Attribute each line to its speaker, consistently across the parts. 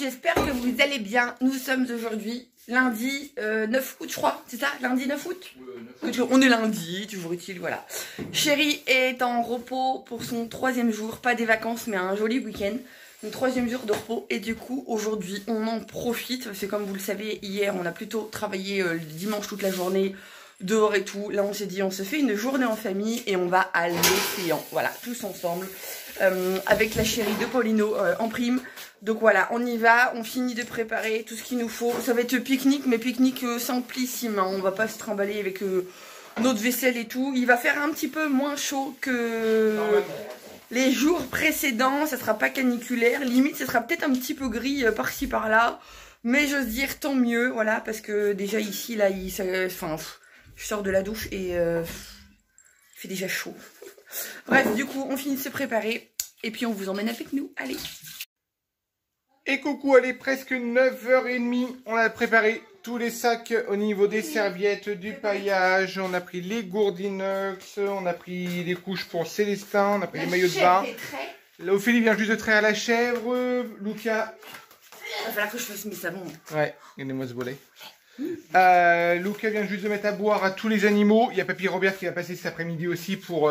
Speaker 1: j'espère que vous allez bien. Nous sommes aujourd'hui lundi 9 août, je crois, c'est ça? Lundi 9 août, on est lundi, toujours utile, voilà. Chérie est en repos pour son 3e jour, pas des vacances, mais un joli week-end. Mon 3e jour de repos, et du coup, aujourd'hui, on en profite. Parce que comme vous le savez, hier, on a plutôt travaillé le dimanche toute la journée, dehors et tout. Là, on s'est dit, on se fait une journée en famille et on va à l'océan. Voilà, tous ensemble. Avec la chérie de Paulino en prime. Donc voilà, on y va, on finit de préparer tout ce qu'il nous faut. Ça va être pique-nique, mais pique-nique simplissime, hein. On va pas se trimballer avec notre vaisselle et tout. Il va faire un petit peu moins chaud que les jours précédents. Ça sera pas caniculaire, limite ça sera peut-être un petit peu gris par-ci par-là. Mais j'ose dire tant mieux, voilà, parce que déjà ici, là, je sors de la douche et il fait déjà chaud. Bref, du coup, on finit de se préparer et puis on vous emmène avec nous. Allez.
Speaker 2: Et coucou, elle est presque 9h30. On a préparé tous les sacs au niveau des serviettes, du paillage. On a pris les gourdes inox, on a pris les couches pour Célestin, on a pris les maillots de bain. Ophélie vient juste de traire la chèvre. Luca.
Speaker 1: Il va falloir que je fasse mes savons.
Speaker 2: Ouais, regardez-moi ce volet. Luca vient juste de mettre à boire à tous les animaux. Il y a Papy Robert qui va passer cet après-midi aussi pour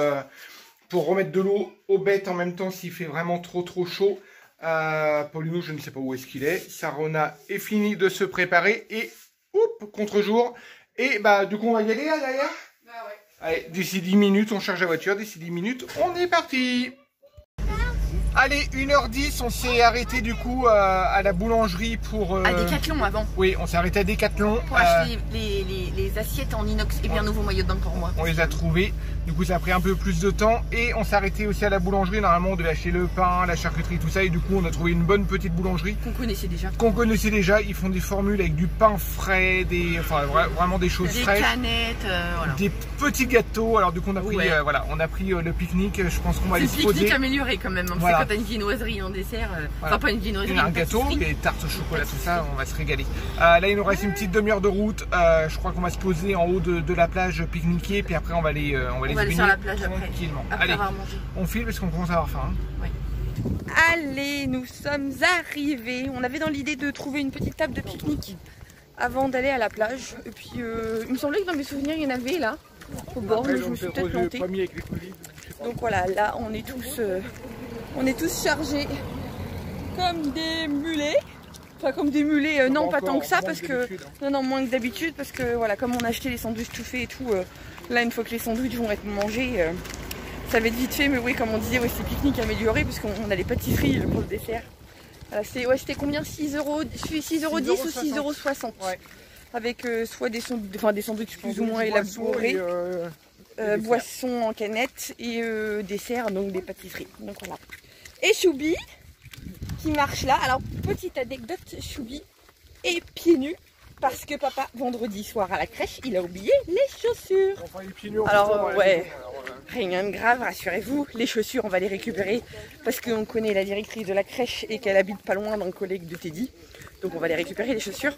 Speaker 2: remettre de l'eau aux bêtes en même temps s'il fait vraiment trop chaud. Paulino, je ne sais pas où est-ce qu'il est. Sarona est fini de se préparer et contre-jour. Et bah du coup on va y aller là derrière.
Speaker 1: Bah ouais.
Speaker 2: Allez, d'ici 10 minutes on charge la voiture. D'ici 10 minutes on est parti. Allez, 1h10, on s'est arrêté du coup à la boulangerie pour...
Speaker 1: À Décathlon avant.
Speaker 2: Oui, on s'est arrêté à Décathlon.
Speaker 1: Pour acheter les assiettes en inox et bien nouveau maillot de bain pour moi.
Speaker 2: On les a trouvés. Du coup, ça a pris un peu plus de temps. Et on s'est arrêté aussi à la boulangerie. Normalement, on devait acheter le pain, la charcuterie, tout ça. Et du coup, on a trouvé une bonne petite boulangerie.
Speaker 1: Qu'on connaissait déjà.
Speaker 2: Qu'on connaissait déjà. Ils font des formules avec du pain frais, vraiment des choses fraîches.
Speaker 1: Des canettes, voilà.
Speaker 2: Des petits gâteaux. Alors du coup, on a pris, voilà, on a pris le pique-nique. Je pense qu'on va aller se poser.
Speaker 1: Le pique-nique amélioré quand même. Hein,
Speaker 2: voilà.
Speaker 1: Parce que quand t'as une viennoiserie en dessert,
Speaker 2: voilà.
Speaker 1: Enfin pas une viennoiserie,
Speaker 2: un gâteau, des tartes au chocolat, tout ça, on va se régaler. Là, il nous reste une petite demi-heure de route. Je crois qu'on va se poser en haut de la plage, pique-niquer, puis après on va aller
Speaker 1: sur la plage
Speaker 2: tranquillement.
Speaker 1: Après
Speaker 2: allez,
Speaker 1: avoir mangé.
Speaker 2: On file parce qu'on commence à avoir faim. Hein.
Speaker 1: Ouais. Allez, nous sommes arrivés. On avait dans l'idée de trouver une petite table de pique-nique avant d'aller à la plage. Et puis, il me semblait que dans mes souvenirs, il y en avait là, au bord, mais je me suis peut-être plantée. Donc voilà, là, on est tous chargés comme des mulets. Enfin, comme des mulets, non, pas tant que ça, parce que... Non, moins que d'habitude, parce que, voilà, comme on a acheté les sandwichs tout faits et tout, là, une fois que les sandwichs vont être mangés, ça va être vite fait, mais oui, comme on disait, ouais, c'est pique-nique amélioré, puisqu'on a les pâtisseries pour le dessert. C'était combien? 6 €, 6,10 € ou 6,60 €.
Speaker 2: Ouais.
Speaker 1: Avec soit des sandwichs plus ou moins élaborés, boissons en canette et dessert, donc des pâtisseries. Donc voilà. Et Choubi qui marche là. Alors petite anecdote, Choubi est pieds nus parce que papa vendredi soir à la crèche il a oublié les chaussures.
Speaker 2: Enfin, les pieds nus,
Speaker 1: alors ouais, rien de grave, rassurez-vous. Les chaussures on va les récupérer parce qu'on connaît la directrice de la crèche et qu'elle habite pas loin d'un collègue de Teddy. Donc on va les récupérer les chaussures.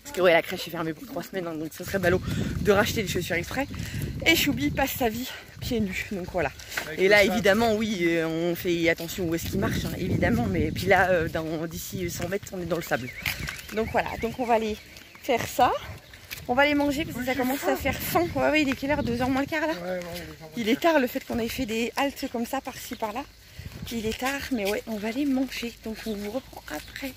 Speaker 1: Parce que ouais, la crèche est fermée pour 3 semaines, hein, donc ça serait ballot de racheter des chaussures exprès. Et Choubi passe sa vie pieds nus, donc voilà. Avec et là, évidemment, oui, on fait attention où est-ce qu'il marche, hein, évidemment. Mais puis là, d'ici 100 mètres, on est dans le sable. Donc voilà, donc on va aller faire ça. On va aller manger parce que ça commence à faire faim. Ouais, il est quelle heure? 2h moins le quart là? Ouais, il est tard, le fait qu'on ait fait des haltes comme ça, par-ci, par-là. Il est tard, mais ouais, on va aller manger. Donc on vous reprend après.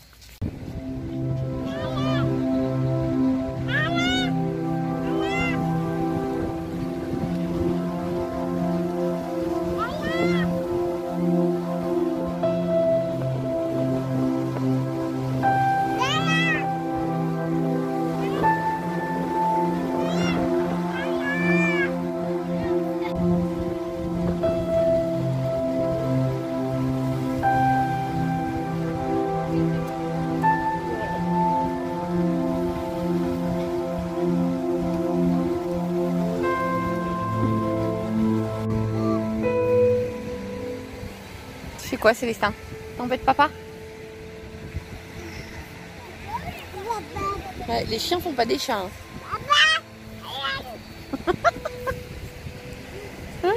Speaker 1: C'est quoi Célestin? T'embêtes papa? Ouais, les chiens font pas des chats. Hein. Hein?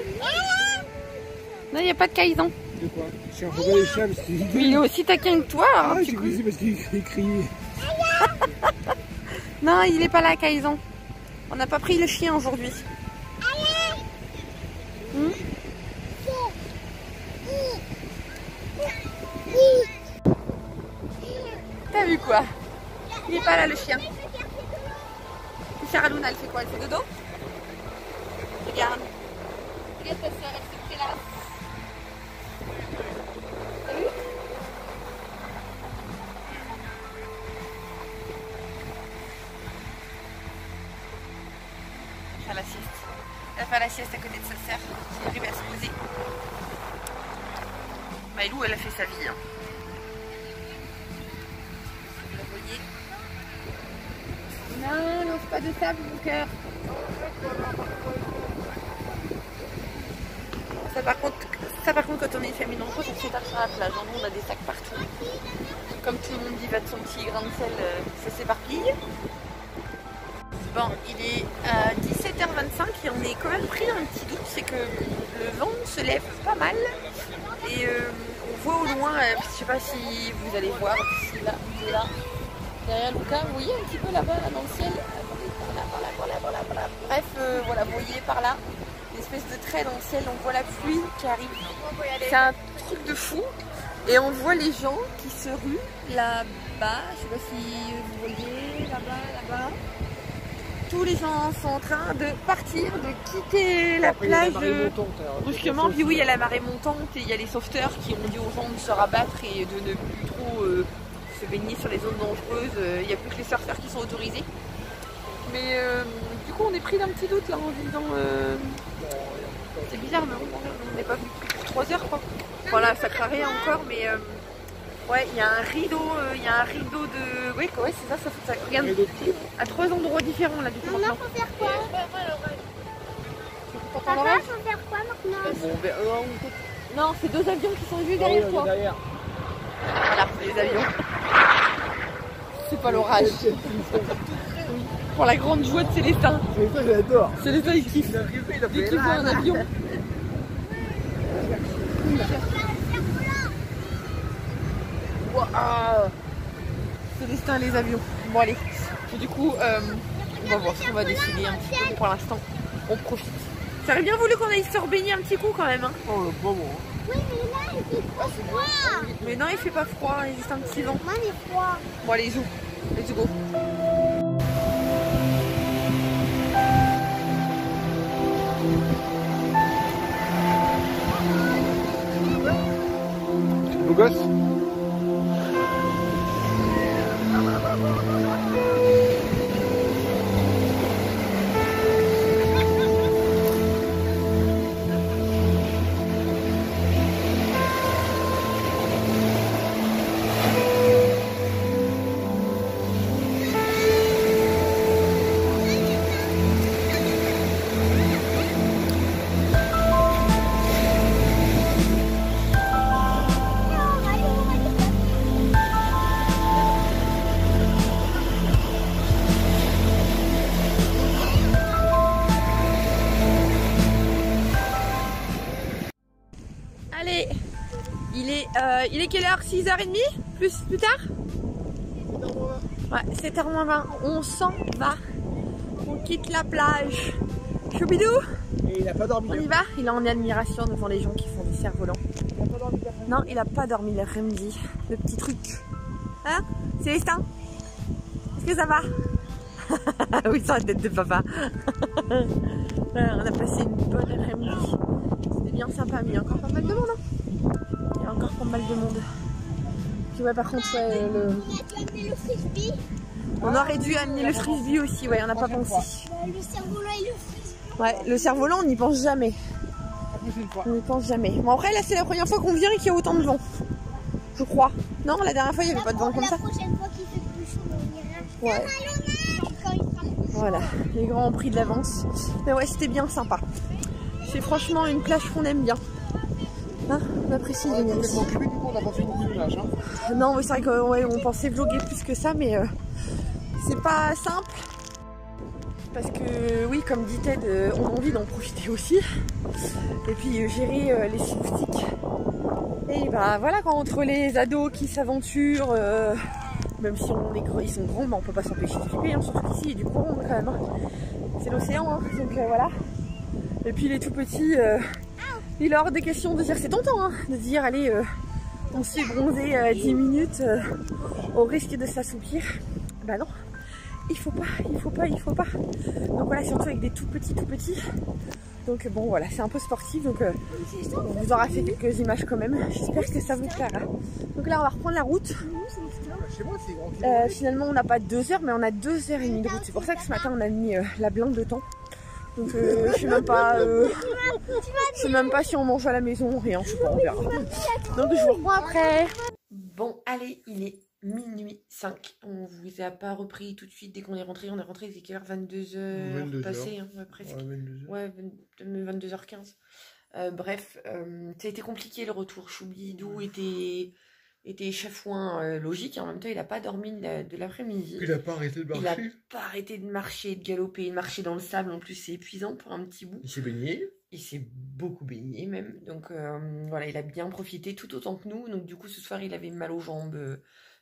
Speaker 1: Non, il n'y a pas de caïdan.
Speaker 2: De quoi?
Speaker 3: Je ne pas les chiens parce qu'il
Speaker 1: Mais il est aussi taquin que toi.
Speaker 3: Ah, j'ai cru c'est parce qu'il criait.
Speaker 1: Non, il est pas là, Kaizen. On n'a pas pris le chien aujourd'hui. T'as vu quoi? Il est pas là le chien. Sarah Luna, elle fait quoi? Elle fait dodo? Regarde. Regarde ta soeur, elle se prélasse. T'as vu? Elle fait la sieste. Elle fait la sieste à côté de sa sœur qui arrive à se poser. Maïlou, elle a fait sa vie. Hein. Vous la voyez? Non, lance pas de sable, mon cœur. Ça par contre, quand on est une famille nombreuse, on s'étale sur la plage. Nous, on a des sacs partout. Comme tout le monde y va de son petit grain de sel, ça s'éparpille. Bon, il est 17h25 et on est quand même pris dans un petit doute, c'est que le vent se lève pas mal et on voit au loin, je sais pas si vous allez voir d'ici là, derrière Lucas, vous voyez un petit peu là-bas, là, dans le ciel, voilà. Bref, voilà, vous voyez par là, une espèce de trait dans le ciel, on voit la pluie qui arrive, c'est un truc de fou et on voit les gens qui se ruent là-bas, je sais pas si vous voyez, là-bas. Tous les gens sont en train de partir, de quitter la plage brusquement. Puis oui, il y a la marée montante et il y a les sauveteurs qui ont dit aux gens de se rabattre et de ne plus trop se baigner sur les zones dangereuses. Il n'y a plus que les surfeurs qui sont autorisés. Mais du coup, on est pris d'un petit doute là en disant... c'est bizarre, mais on n'est pas venu pour 3 heures quoi. Voilà, ça crarait encore, mais... ouais, il y a un rideau de... Oui, ouais, c'est ça, ça regarde, à 3 endroits différents là du coup.
Speaker 4: Maman, faut faire quoi? Papa, faut faire quoi maintenant?
Speaker 1: Bon, ben, non, c'est 2 avions qui sont juste derrière toi. Voilà, les avions. C'est pas l'orage. Oui. Pour la grande joie de Célestin.
Speaker 3: Célestin, j'adore.
Speaker 1: Célestin, il kiffe. Il kiffe un avion. Wow. Célestin, les avions. Bon, allez. Et du coup, on va voir ce qu'on va décider un petit peu. Pour l'instant, on profite. Ça aurait bien voulu qu'on aille se rebaigner un petit coup quand même. Hein.
Speaker 3: Oh, le bon.
Speaker 4: Oui, mais là, il fait trop froid.
Speaker 1: Mais non, il fait pas froid, il existe un petit vent.
Speaker 4: Moi, il est froid.
Speaker 1: Bon, allez, zou. Let's go.
Speaker 2: Beau gosse.
Speaker 1: Allez, il est quelle heure? 6h30? Plus tard? Ouais, 7h20, on s'en va. On quitte la plage. Choubidou?
Speaker 3: Et il a pas dormi.
Speaker 1: On y va? Il est en admiration devant les gens qui font du cerf-volant. Non, il a pas dormi le Remdi, le petit truc. Hein? Célestin? Est-ce que ça va? Oui, sur la tête de papa. On a passé une bonne après-midi. C'était bien sympa, mais il y a encore pas mal de monde. Hein. Il y a encore pas mal de monde. Puis ouais, par contre, ouais,
Speaker 4: le frisbee.
Speaker 1: on aurait dû amener le frisbee aussi, ouais, on n'a pas pensé.
Speaker 4: Le cerf-volant et le frisbee.
Speaker 1: Ouais, le cerf-volant, on n'y pense jamais. On n'y pense jamais. Bon, après, là, c'est la première fois qu'on vient et qu'il y a autant de vent. Je crois. Non, la dernière fois, il n'y avait pas de vent comme ça.
Speaker 4: La prochaine fois qu'il fait plus chaud, on ira.
Speaker 1: Ouais.
Speaker 4: Quand il fera plus chaud.
Speaker 1: Voilà, les grands ont pris de l'avance. Mais ouais, c'était bien sympa. C'est franchement une plage qu'on aime bien. Hein, on apprécie de venir ici.
Speaker 3: On n'a pas fait beaucoup d'image. Hein.
Speaker 1: Non, c'est vrai qu'on ouais, on pensait vlogger plus que ça, mais c'est pas simple. parce que oui, comme dit Ted, on a envie d'en profiter aussi. Et puis gérer les moustiques. Et bah voilà, quand entre les ados qui s'aventurent, même si ils sont grands, bah, on peut pas s'empêcher de flipper, hein, surtout qu'ici il y a du courant quand même. Hein. C'est l'océan, hein, donc voilà. Et puis les tout petits, il est hors des questions de dire, c'est tentant, hein, de dire allez, on se fait bronzer 10 minutes au risque de s'assoupir. Bah non. Il faut pas. Donc voilà, surtout avec des tout petits. Donc bon voilà, c'est un peu sportif, donc on vous aura fait quelques images quand même. J'espère que ça vous plaira. Donc là on va reprendre la route. Finalement on n'a pas 2 heures, mais on a 2h30 de route. C'est pour ça que ce matin on a mis la blinde de temps. Donc je sais même pas si on mange à la maison, rien, je sais pas, on verra. Donc je vous reprends après. Bon allez, il est minuit 5. On vous a pas repris tout de suite dès qu'on est rentré. On est rentré, c'est quelle heure? 22h passé, hein, ouais, presque. Ouais, 22h15. Bref, ça a été compliqué le retour. Choubidou était chafouin logique. Et en même temps, il a pas dormi de l'après-midi.
Speaker 2: Il a pas arrêté de marcher.
Speaker 1: Il a pas arrêté de marcher, de galoper, de marcher dans le sable. En plus, c'est épuisant pour un petit bout.
Speaker 2: Il s'est baigné.
Speaker 1: Il s'est beaucoup baigné même. Donc voilà, il a bien profité tout autant que nous. Donc du coup, ce soir, il avait mal aux jambes.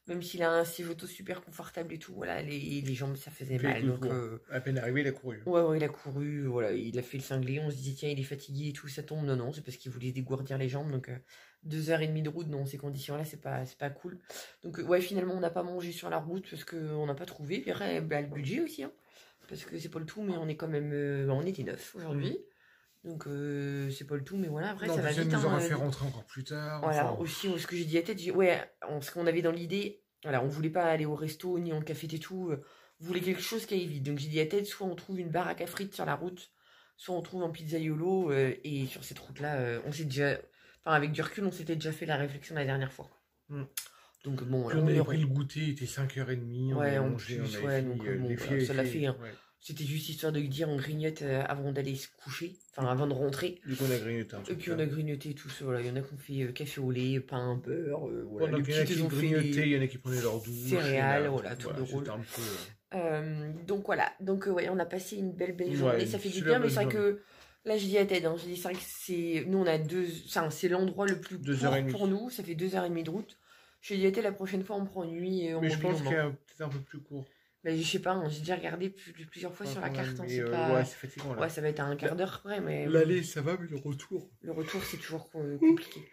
Speaker 1: Même s'il a un siège auto super confortable et tout, voilà, les jambes, ça faisait mal. Donc,
Speaker 2: à peine arrivé, il a couru.
Speaker 1: Ouais, il a couru, voilà, il a fait le cinglé. On se disait, tiens, il est fatigué et tout, ça tombe. Non, c'est parce qu'il voulait dégourdir les jambes. Donc, 2h30 de route dans ces conditions-là, c'est pas cool. Donc, ouais, finalement, on n'a pas mangé sur la route parce qu'on n'a pas trouvé. Puis après, bah, le budget aussi, hein, parce que c'est pas le tout, mais on est quand même. On était 9 aujourd'hui. Donc c'est pas le tout, mais voilà, après non, ça va vite.
Speaker 2: Ça nous aura fait rentrer encore plus tard.
Speaker 1: Voilà, aussi, ce que j'ai dit à tête, ouais, ce qu'on avait dans l'idée, voilà, on voulait pas aller au resto ni en café et tout, on voulait quelque chose qui aille vite. Donc j'ai dit à tête, soit on trouve une baraque à frites sur la route, soit on trouve un pizzaiolo, et sur cette route-là, on s'est déjà, enfin avec du recul, on s'était déjà fait la réflexion la dernière fois. Donc bon,
Speaker 2: on avait pris le goûter, il était 5h30, on a mangé, on avait
Speaker 1: donc bon, voilà, ça l'a fait, hein. Ouais. C'était juste histoire de dire on grignote avant d'aller se coucher, enfin avant de rentrer.
Speaker 2: Du coup on a grignoté un peu.
Speaker 1: Et puis on a grignoté tout ça, voilà. Il y en a qui ont fait café au lait, pain, beurre, voilà.
Speaker 2: Il y en a qui ont grignoté, il y en a qui prenaient leur douche.
Speaker 1: Céréales, voilà, tout de rôle. Donc voilà, donc ouais, on a passé une belle journée, ça fait du bien, mais c'est vrai que là je dis à Ted, hein, je dis c'est vrai que c'est, nous on a c'est l'endroit le plus court pour nous, ça fait 2h30 de route. Je dis à Ted, la prochaine fois on prend une nuit.
Speaker 2: Mais je pense qu'il y a peut-être un peu plus court.
Speaker 1: Bah, je sais pas, hein, j'ai déjà regardé plusieurs fois sur la carte. Hein,
Speaker 2: ouais, c'est fatigant là.
Speaker 1: Ouais, ça va être à un quart d'heure près, mais.
Speaker 2: L'aller, ça va, mais le retour.
Speaker 1: Le retour, c'est toujours compliqué.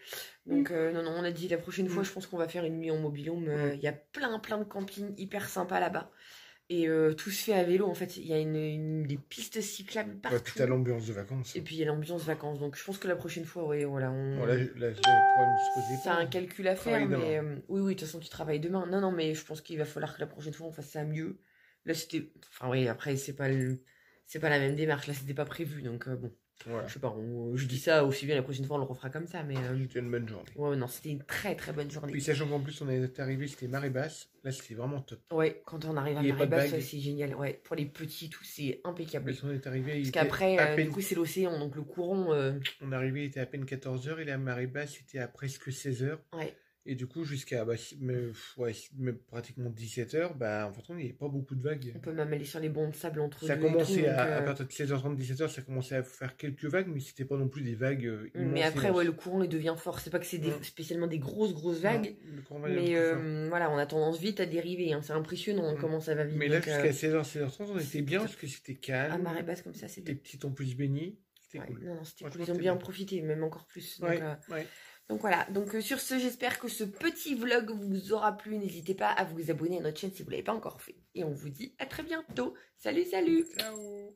Speaker 1: Donc, non, on a dit la prochaine fois, je pense qu'on va faire une nuit en mobil-home. Il y a plein de campings hyper sympas là-bas. Et tout se fait à vélo, en fait. Il y a des pistes cyclables partout.
Speaker 2: Ouais, puis t'as l'ambiance de vacances.
Speaker 1: Et puis il y a l'ambiance vacances. Donc, je pense que la prochaine fois, ouais, voilà.
Speaker 2: C'est
Speaker 1: un calcul à faire, mais oui, de toute façon, tu travailles demain. Non, mais je pense qu'il va falloir que la prochaine fois, on fasse ça mieux. Là, c'était. Enfin, oui, après, c'est pas la même démarche. Là, c'était pas prévu. Donc, bon. Voilà. Je sais pas, je dis ça aussi bien la prochaine fois, on le refera comme ça. Mais
Speaker 2: c'était une bonne journée.
Speaker 1: Ouais, non, c'était une très bonne journée.
Speaker 2: Puis, sachant qu'en plus, on est arrivé, c'était marée basse. Là, c'était vraiment top.
Speaker 1: Ouais, quand on arrive à marée basse, c'est génial. Ouais, pour les petits, tout, c'est impeccable.
Speaker 2: Parce qu'on est arrivé.
Speaker 1: Parce qu'après, du coup, c'est l'océan, donc le courant.
Speaker 2: On est arrivé, il était à peine 14h et la marée basse était à presque 16h.
Speaker 1: Ouais.
Speaker 2: Et du coup, jusqu'à pratiquement 17h, en fait, il n'y avait pas beaucoup de vagues.
Speaker 1: On peut même aller sur les bancs de sable entre
Speaker 2: ça
Speaker 1: deux.
Speaker 2: Commençait à partir de 16h30, 17h, ça commençait à faire quelques vagues, mais c'était pas non plus des vagues immenses.
Speaker 1: Mais après, ouais, le courant, il devient fort. C'est pas que c'est spécialement des grosses vagues. Non, mais voilà, on a tendance vite à dériver. Hein. C'est impressionnant comment ça va vite.
Speaker 2: Mais là, jusqu'à 16h, 16h30, on était bien parce que c'était calme.
Speaker 1: À marée basse comme ça, c'était.
Speaker 2: Les petites, on peut se baigner. C'était cool.
Speaker 1: Non, c'était cool. Ils ont bien profité, même encore plus. Donc voilà, donc sur ce, j'espère que ce petit vlog vous aura plu. N'hésitez pas à vous abonner à notre chaîne si vous ne l'avez pas encore fait. Et on vous dit à très bientôt. Salut!
Speaker 2: Ciao!